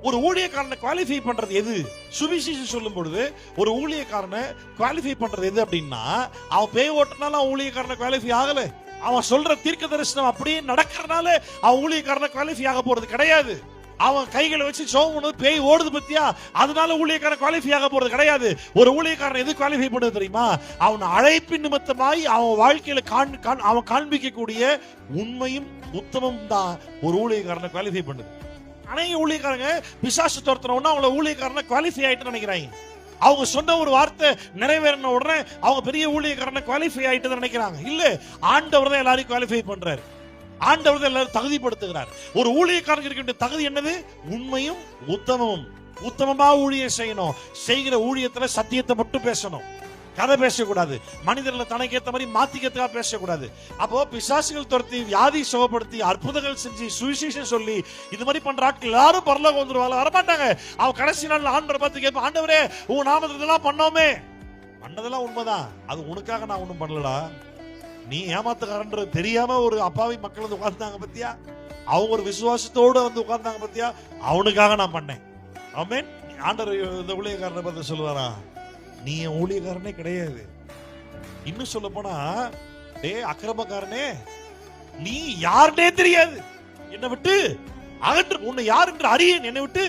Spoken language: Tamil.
ஒரு ஊழியக்காரனை குவாலிஃபை பண்றது எது? சுவிசேஷம் சொல்லும் பொழுது ஒரு ஊழியக்காரனை குவாலிஃபை பண்றது எது அப்படின்னா, அவன் பேய் ஓட்டுனாலும் அவன் ஊழியக்காரனை குவாலிஃபை ஆகல. அவன் சொல்ற தீர்க்க தரிசனம் அப்படியே நடக்கிறதுனால அவன் ஊழியக்காரனை குவாலிஃபை ஆக போறது கிடையாது. அவன் கைகளை வச்சு சோம் பண்ணுது, பேய் ஓடுது பத்தியா, அதனால ஊழியக்காரன் குவாலிஃபை ஆக போறது கிடையாது. ஒரு ஊழியக்காரன் எது குவாலிஃபை பண்ணுது தெரியுமா? அவன் அழைப்பின் நிமித்தமாய் அவன் வாழ்க்கையில அவன் காண்பிக்கக்கூடிய உண்மையும் உத்தமம் தான் ஒரு ஊழியக்காரனை குவாலிஃபை பண்ணுது. அநேக ஊழியக்காரங்க பிசாசு துரத்துறோம்னா அவங்கள ஊழியக்காரனை குவாலிஃபை ஆயிட்டு நினைக்கிறாங்க. அவங்க சொன்ன ஒரு வார்த்தை நிறைவேறின உடனே அவங்க பெரிய ஊழியக்காரனை குவாலிஃபை ஆயிட்டு நினைக்கிறாங்க. இல்ல, ஆண்டவர் தான் எல்லாரையும் குவாலிஃபை பண்றாரு. ஆண்டவர் தான் எல்லாரும் தகுதிப்படுத்துகிறார். ஒரு ஊழியக்காரனுக்கு இருக்க வேண்டிய தகுதி என்னது? உண்மையும் உத்தமமும். உத்தமமா ஊழியம் செய்யணும். செய்கிற ஊழியத்துல சத்தியத்தை மட்டும் பேசணும், கதை பேசக்கூடாது. மனிதர்களை தனக்கு ஏற்ற மாதிரி மாத்திக்கிறதுக்காக பேசக்கூடாது. அப்போ பிசாசுகள் துரத்தி, வியாதி சுகப்படுத்தி, அற்புதங்கள் செஞ்சு, சுவிசேஷம் சொல்லி இது மாதிரி பண்ற ஆட்கள் எல்லாரும் பரலோகம் வந்துருவாங்க? வரமாட்டாங்க. அவன் கடைசி நாள் ஆண்டவரை பார்த்து கேட்பான், ஆண்டவரே உங்க நாமத்திலாம் பண்ணோமே. பண்ணதெல்லாம் உண்மைதான், அது உனக்காக நான் ஒண்ணும் பண்ணலடா. நீ ஏமாத்துக்காரன்றது தெரியாம ஒரு அப்பாவி மக்கள் வந்து உட்கார்ந்தாங்க பத்தியா, அவங்க ஒரு விசுவாசத்தோடு வந்து உட்கார்ந்தாங்க பத்தியா, அவனுக்காக நான் பண்ணேன். ஆமென். ஆண்டவர் இந்த ஊழியக்காரனை பார்த்து சொல்லுவாரா, நீ என் ஊழியக்காரனே கிடையாது. இன்னும் சொல்ல போனா, டே அக்கிரமக்காரனே, நீ யாருனே தெரியாது, என்னை விட்டு அகன்று, உன்னை யார் என்று அறியேன், என்னை விட்டு